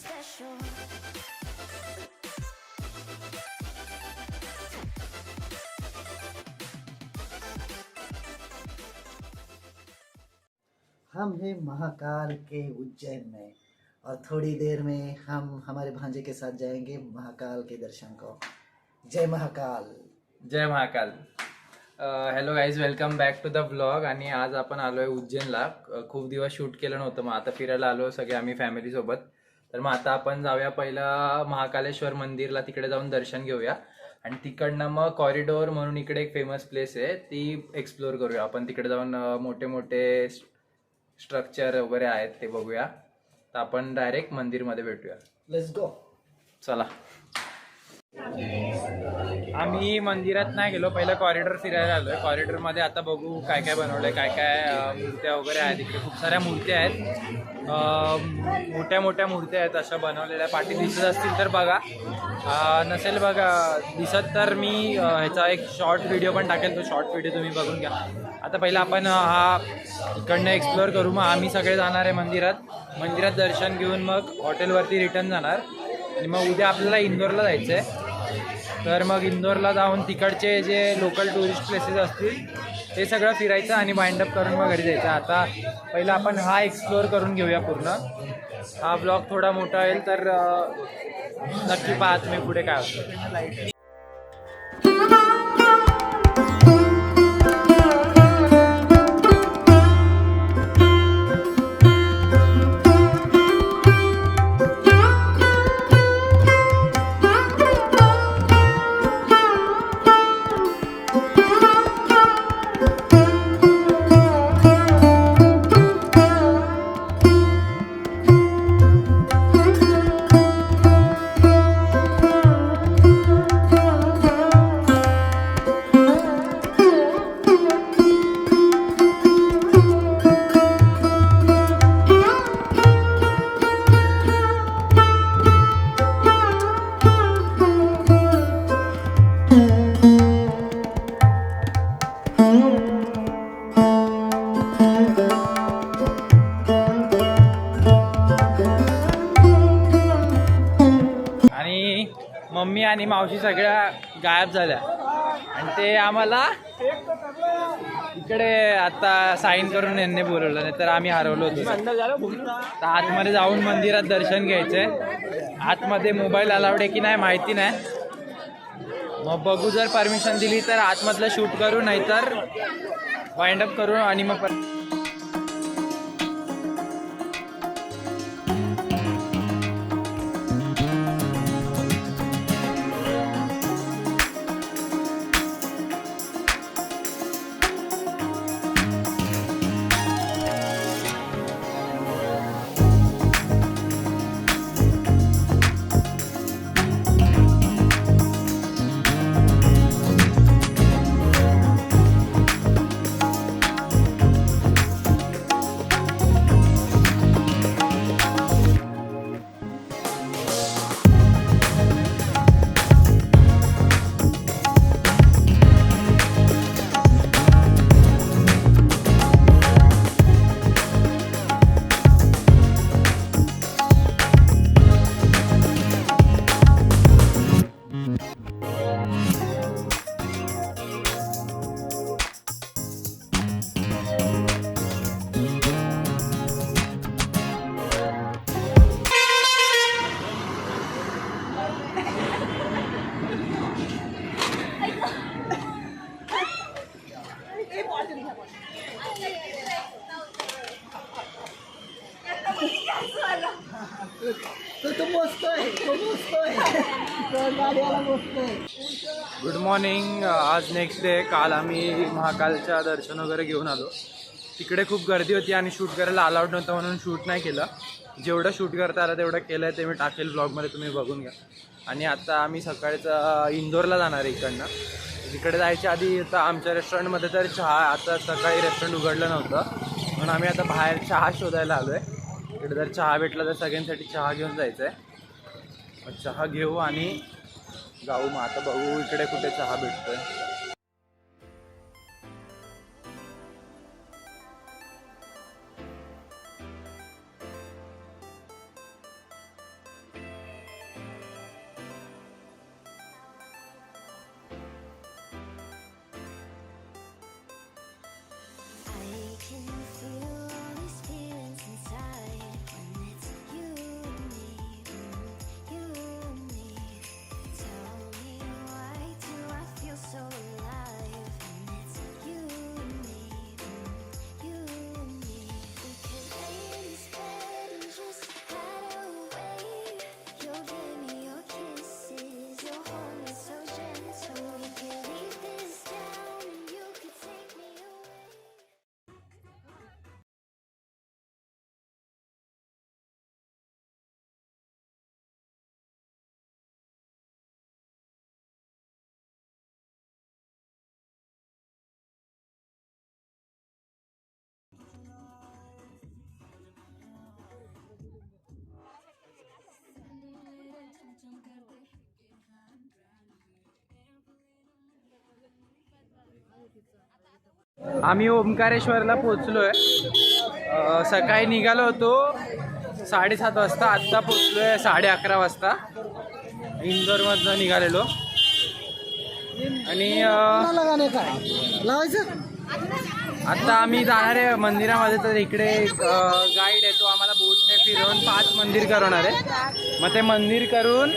हम हैं महाकाल के उज्जैन में और थोड़ी देर में हम हमारे भांजे के साथ जाएंगे महाकाल के दर्शन को। जय महाकाल. जय Mahakal. Hello guys, welcome back to the blog. आणि आज आपण आलोय उज्जैनला. खूप दिवस शूट केलं नव्हतं, मग आता फिरायला आलो सगळे आम्ही फॅमिली सोबत. तर मग आता आपण जाऊया पहिला महाकालेश्वर मंदिरला, तिकडे जाऊन दर्शन घेऊया आणि तिकडनं मग कॉरिडोर म्हणून इकडे एक फेमस प्लेस आहे, ती एक्सप्लोर करूया आपण. तिकडे जाऊन मोठे मोठे स्ट्रक्चर वगैरे आहेत ते बघूया. तर आपण डायरेक्ट मंदिरमध्ये भेटूया. Let's go. चला. आम्ही मंदिरात नाही गेलो, पहिलं कॉरिडॉर फिरायला आलोय. कॉरिडॉर मध्ये आता बघू काय काय बनवलंय, काय काय मूर्त्या वगैरे आहेत. इकडे खूप साऱ्या मूर्त्या आहेत, मोठ्या मोठ्या मूर्त्या आहेत अशा बनवलेल्या. पाठी दिसत असतील तर बघा, नसेल बघा दिसत तर मी ह्याचा एक शॉर्ट व्हिडिओ पण टाकेल, तो शॉर्ट व्हिडिओ तुम्ही बघून घ्या. आता पहिला आपण हा इकडनं एक्सप्लोअर करू. मग आम्ही सगळे जाणार आहे मंदिरात दर्शन घेऊन मग हॉटेलवरती रिटर्न जाणार. आणि मग उद्या आपल्याला इंदोरला जायचं आहे. तर मग इंदोरला जाऊन तिकडचे जे लोकल टुरिस्ट प्लेसेस असतील ते सगळं फिरायचं आणि वाइंडअप करून मग घरी जायचं. आता पहिला आपण हा एक्सप्लोअर करून घेऊया पूर्ण. हा ब्लॉग थोडा मोठा होईल, तर नक्की पहा तुम्ही पुढे काय होतं. मम्मी आणि मावशी सगळ्या गायब झाल्या आणि ते आम्हाला इकडे आता साईन करून यांनी बोलवलं, नाही तर आम्ही हरवलो होतो. तर आतमध्ये जाऊन मंदिरात दर्शन घ्यायचंय. आतमध्ये मोबाईल अलाउड आहे की नाही माहिती नाही, मग बघू. जर परमिशन दिली तर आतमधलं शूट करू, नाहीतर वाइंड अप करू आणि मग गुड मॉर्निंग. आज नेक्स्ट डे. काल आम्ही महाकालच्या दर्शन वगैरे घेऊन आलो. तिकडे खूप गर्दी होती आणि शूट करायला अलाउड नव्हतं म्हणून शूट नाही केलं. जेवढं शूट करता आलं तेवढं केलं आहे, ते मी टाकेल ब्लॉगमध्ये, तुम्ही बघून घ्या. आणि आता आम्ही सकाळचं इंदोरला जाणार आहे इकडनं. तिकडे जायच्या आधी आता आमच्या रेस्टॉरंटमध्ये तर चहा, आता सकाळी रेस्टॉरंट उघडलं नव्हतं म्हणून आम्ही आता बाहेर चहा शोधायला आलो आहे. इकडे जर चहा भेटला तर सगळ्यांसाठी चहा घेऊन जायचं आहे. चहा घेऊ आणि जाऊ. मग आता बघू इकडे कुठे चहा भेटतोय. आम्ही ओंकारेश्वरला पोचलोय. सकाळी निघालो होतो 7:30 वाजता. आत्ता पोचलोय 11:30 वाजता. इंदोरमधनं निघालेलो. आणि आता आम्ही जाणार आहे मंदिरामध्ये. तर इकडे गाईड आहे, तो आम्हाला बोटने फिरवून 5 मंदिर करवणार आहे. मग ते मंदिर करून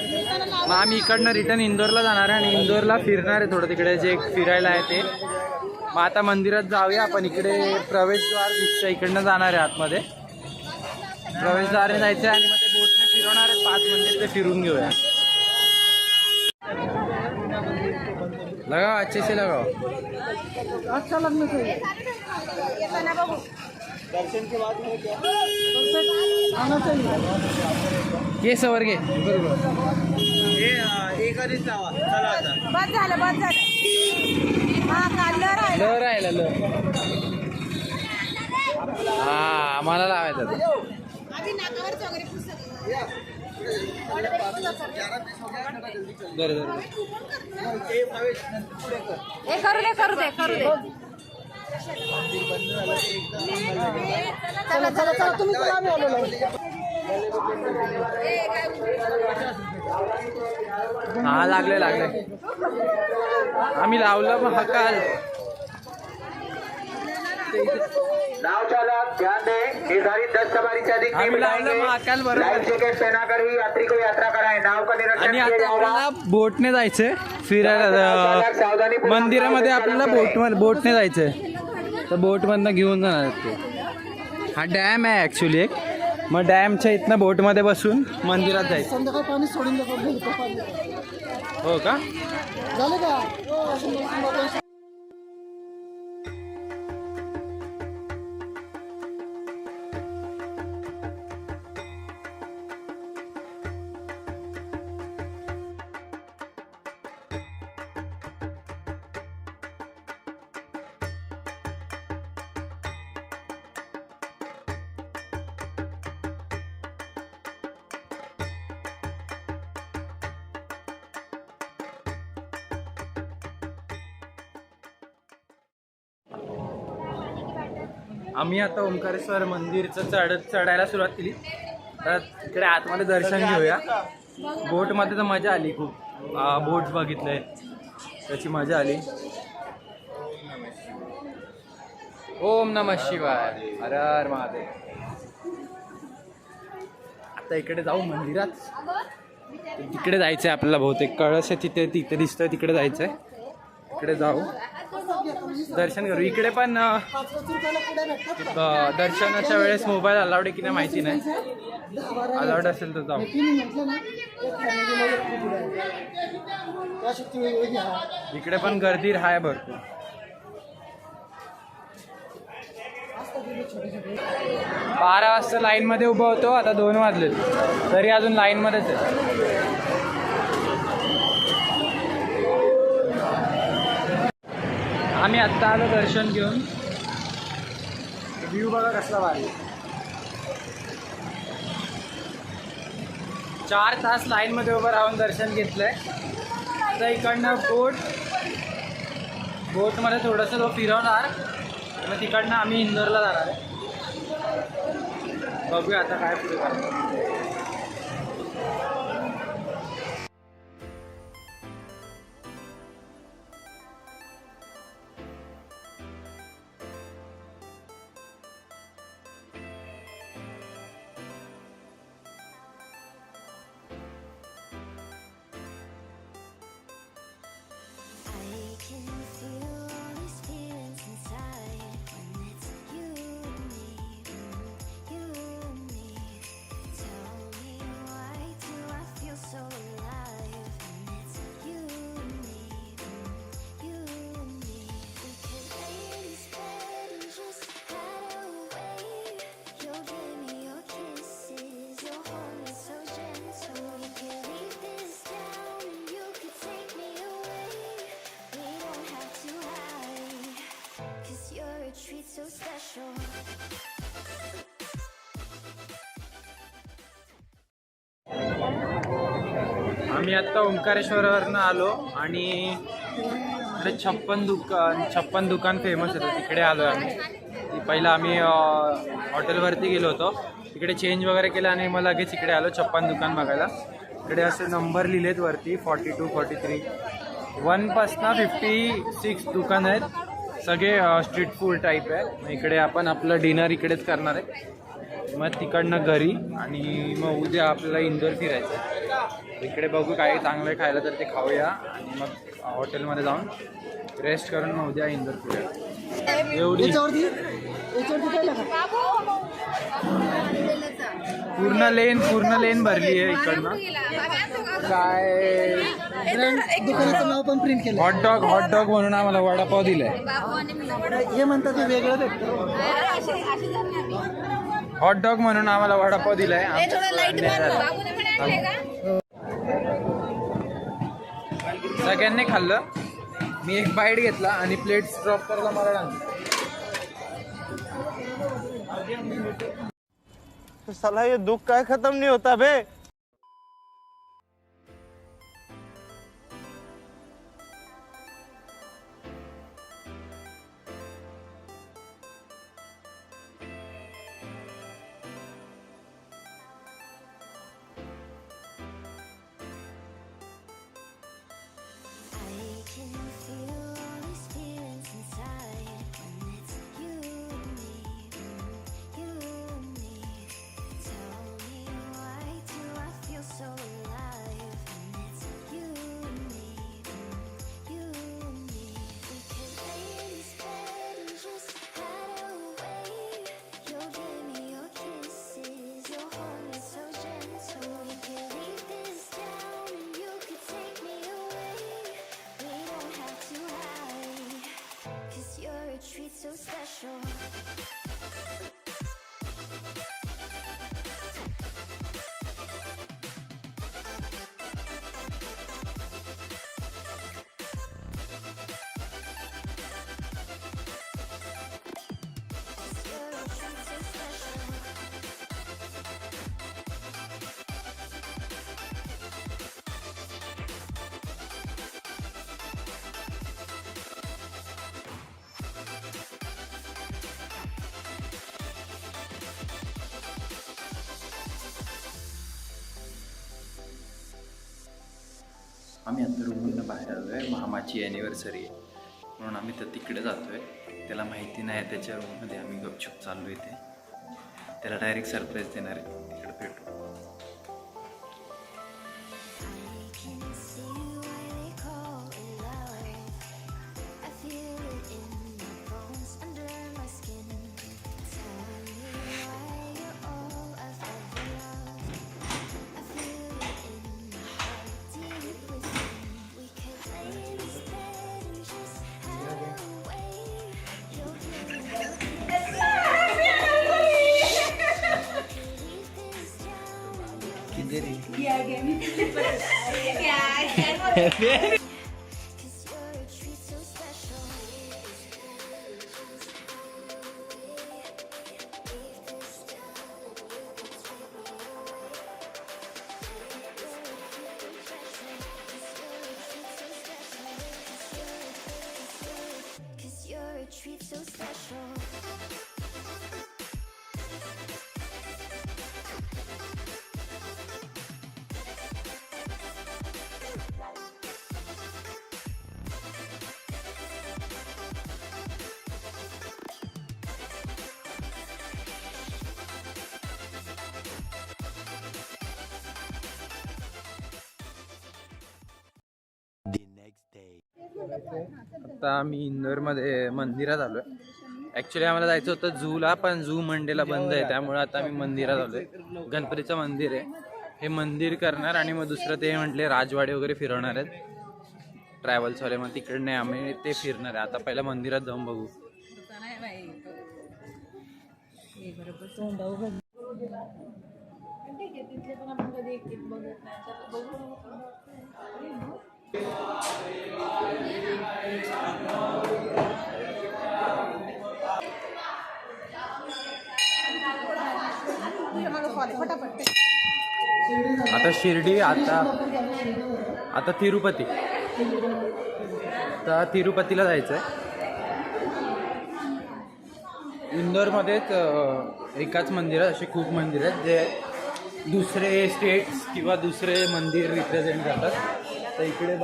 मग आम्ही इकडनं रिटर्न इंदोरला जाणार आहे आणि इंदोरला फिरणार आहे थोडं तिकडे जे फिरायला आहे ते. मग आता मंदिरात जाऊया आपण. इकडे प्रवेशद्वार दिसतं, इकडनं जाणार आहे आतमध्ये. प्रवेशद्वाराने जायचं आणि मग ते बोटने फिरवणार आहेत 5 मंदिर, ते फिरून घेऊया. लगाओ, अच्छे से लगाओ. अच्छा लगना चाहिए. दर्शन के बाद में क्या आना चाहिए. केस वर घे. बस झालं बस झालं. हा काढलं राहिलं. ल राहिला ल. हा मला लावायचं. आधी नाकावरच वगैरे पुस्तक. हे करू दे. चला तुम्ही हा लागले. आम्ही लावलं मग हकाल. नाव चालक ध्यान दें, निर्धारित 10 सवारी से अधिक नहीं आम्ही लावलं बिठाएंगे. मग हकाल लाइफ बरोबर. जैकेट पहनाकर ही यात्री को यात्रा कराएं. नाव का निरीक्षण आणि किया आता जाएगा. आपल्याला बोटने जायचंय फिरायला. मंदिरामध्ये आपल्याला बोटने जायचंय. तर बोटमधनं घेऊन जाणार ते. हा डॅम आहे ॲक्च्युली एक. मग डॅमच्या इथनं बोटमध्ये बसून मंदिरात जायचं. संध्याकाळी पाणी सोडून हो का? झालं का? आम्ही आता ओंकारेश्वर मंदिरचं चढायला सुरुवात केली. तर इकडे आतमध्ये दर्शन घेऊया. बोटमध्ये तर मजा आली खूप. बोट बघितले, त्याची मजा आली. ओम नमः शिवाय, हर हर महादेव. आता इकडे जाऊ मंदिरात. तिकडे जायचंय आपल्याला. बहुतेक कळस आहे तिथे दिसतंय, तिकडे जायचंय. इकडे जाऊ, दर्शन करू. इकडे पण दर्शनाच्या वेळेस मोबाईल अलाउड आहे की नाही माहिती नाही. अलाउड असेल तर जाऊ. इकडे पण गर्दी आहे भरपूर. 12 वाजता लाईन मध्ये उभं होतो. आता 2 वाजले तरी अजून लाईन मध्येच आहे. आम्ही आत्ता आलो दर्शन घेऊन. व्ह्यू बघा कसला भारी. 4 तास लाईनमध्ये उभं राहून दर्शन घेतलंय. तर इकडनं बोटमध्ये थोडंसं तो फिरवणार. मग तिकडनं आम्ही इंदोरला जाणार आहे. बघूया आता काय पुढे करणार. So special. आम्ही आत्ता ओंकारेश्वरवरनं आलो आणि इकडे छप्पन दुकान फेमस होतं, तिकडे आलो आम्ही. पहिला आम्ही हॉटेलवरती गेलो होतो, तिकडे चेंज वगैरे केलं आणि मग लगेच इकडे आलो 56 दुकान बघायला. इकडे असे नंबर लिहिलेत वरती 42, 43, 1पासनं 56 दुकान आहेत. सगळे स्ट्रीट फूड टाईप आहे. मग इकडे आपण आपलं डिनर इकडेच करणार आहे, मग तिकडनं घरी, आणि मग उद्या आपल्याला इंदोर फिरायचं. इकडे बघू काय चांगलं खायला तर ते खाऊया, आणि मग हॉटेलमध्ये जाऊन रेस्ट करून मग उद्या इंदोर फिरूया. एवढी पूर्ण लेन भरली आहे इकडनं. काय दुकानाचं नाव पण प्रिंट केलं. हॉटडॉग म्हणून आम्हाला वडापाव दिलाय. हे म्हणतात ते वेगळं भेटतं. हॉटडॉग म्हणून आम्हाला वडापाव दिलाय. सगळ्यांनी खाल्लं. मी एक बाईट घेतला आणि प्लेट ड्रॉप करायला मला लागली. साला ये दुख का खत्म नहीं होता बे. I can feel all these feelings inside when it's you and me. Tell me, why do I feel so alive when it's you and me? We could lay in this bed and just hide away. You'll give me your kisses, you'll hold me so gentle. We could leave this down and you could take me away. We don't have to hide, 'cause you're a treat so special. You're a treat so special. आम्ही आता रूममधून बाहेर आलो आहे. मामाची anniversary आहे म्हणून आम्ही तर तिकडे जातो आहे. त्याला माहिती नाही, त्याच्या रूममध्ये आम्ही गपचूप चाललो आहे. त्याला डायरेक्ट सरप्राईज देणार आहे. तिकडे भेटू. I can see why they call it love. I feel it in my bones, under my skin. Tell me why you're all I've ever loved. I feel it in my heart, deep within. We could lay in this bed and just hide away. You'll give me your kisses. Leave this down and you can take me away. 'Cause you're a treat so special. Cause you're a treat so special. आता आम्ही इंदोरमध्ये मंदिरात आलो आहे. Actually आम्हाला जायचं होतं झूला, पण झू मंडेला बंद आहे, त्यामुळे आता आम्ही मंदिरात आलो आहे. गणपतीचं मंदिर आहे. हे मंदिर करणार आणि मग दुसरं ते म्हटले राजवाडे वगैरे फिरवणार आहेत ट्रॅव्हल्सवाले. मग तिकडे नाही, आम्ही ते फिरणार आहे. आता पहिला मंदिरात जाऊन बघू. आता शिर्डी, आता तिरुपती. आता तिरुपतीला जायचं आहे. इंदोरमध्येच एकाच मंदिरात असे खूप मंदिर आहेत जे दुसरे स्टेट्स किंवा दुसरे मंदिर रिप्रेझेंट करतात. तर इकडे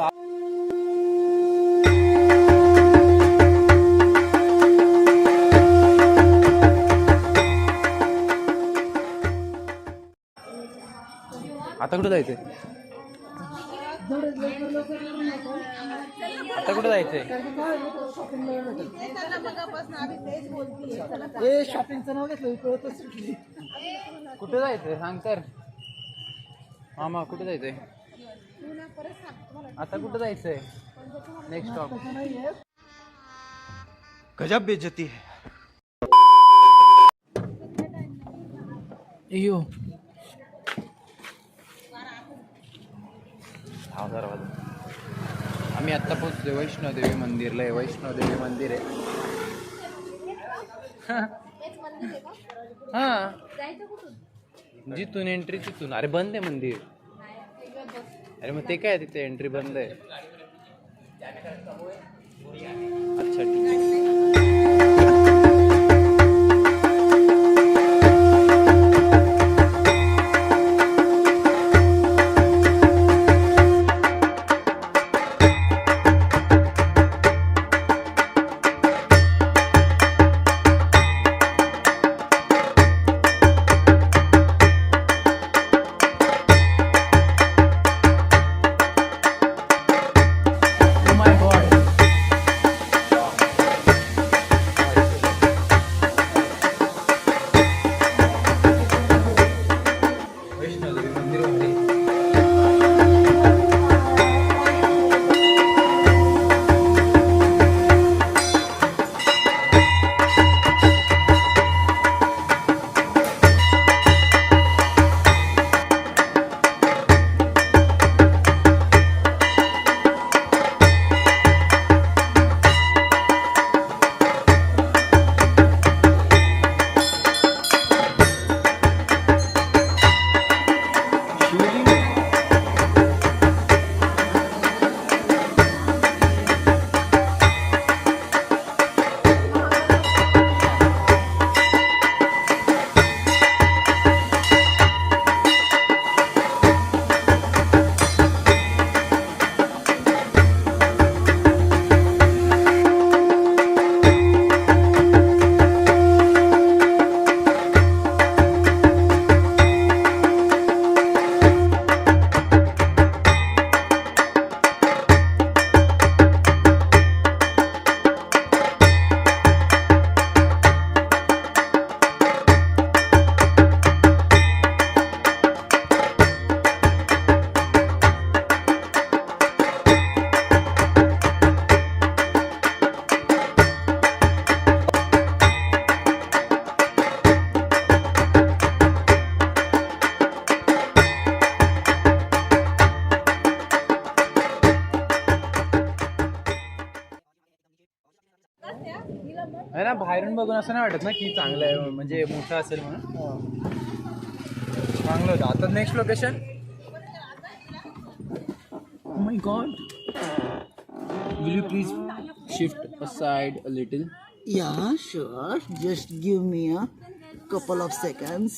आता कुठं जायचंय? आता कुठं जायचंय? कुठे जायचंय सांग तर. मामा कुठे जायचंय? आता कुठं जायचंय? Next stop. गजब बेइज्जती है. अयो आम्ही आत्ता पोहोचलो वैष्णोदेवी मंदिरला. हे वैष्णोदेवी मंदिर आहे. हा जिथून एंट्री तिथून. अरे बंद आहे मंदिर. अरे मग ते काय तिथे एंट्री बंद आहे. अच्छा ठीक आहे. आहे ना. बाहेरून बघून असं नाही वाटत ना की चांगलं आहे म्हणजे मोठं असेल म्हणून. चांगलं होतं. आता next location. Oh my God. Will you please shift aside a little? Yeah, sure. Just give me a couple of seconds.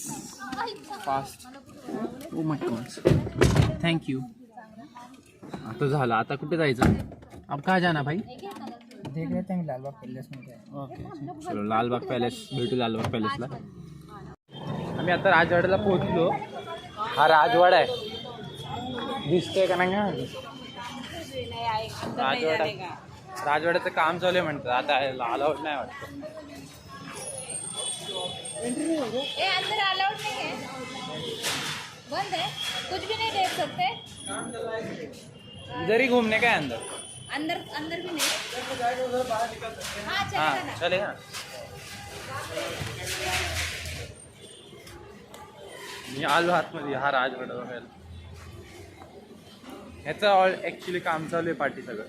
Fast. Oh my God. Thank you. आता झालं. आता कुठे जायचं? अब कहाँ जाना भाई? देख रहे थे लालबाग पैलेस में गए. ओके चलो लालबाग पॅलेस भेटू. लालबाग पॅलेसला आम्ही आता राजवाड्याला पोहोचलो. हा राजवाडा आहे. दिसतोय का नाही? राजवाडा. राजवाड्याचं काम चालू आहे म्हणतात. आता अलाउड नाही वाटतं. अंदर अलाउड नहीं है, बंद है, कुछ भी नहीं देख सकते. इधर ही घूमने का है अंदर. अंदर अंदर भी नहीं. हाँ चलेगा हाँ ना. चलेगा. मी आलो आतमध्ये. हा राजवाडा बघायला. ह्याचं ॲक्च्युली काम चालू आहे पाठी सगळं.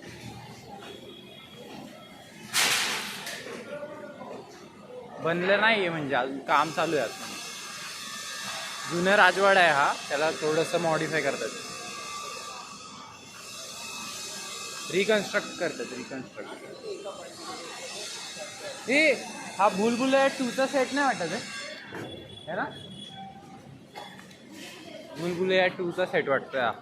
बनलं नाही आहे म्हणजे अजून काम चालू आहे आता. जुनं राजवाडा आहे हा. त्याला थोडंसं मॉडिफाय करतात. रिकन्स्ट्रक्ट करतात रिकन्स्ट्रक्ट. हे हा भूलभुलैया 2चा सेट नाही वाटत आहे ना? भूलभुलैया 2चा सेट वाटतोय हा.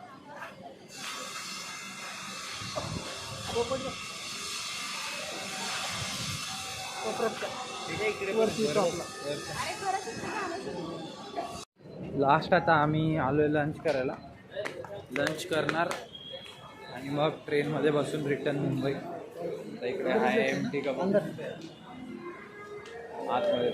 लास्ट आता आम्ही आलोय लंच करायला. लंच करणार आणि मग ट्रेनमध्ये बसून रिटर्न मुंबई. आता इकडे आहे MT का आतमध्ये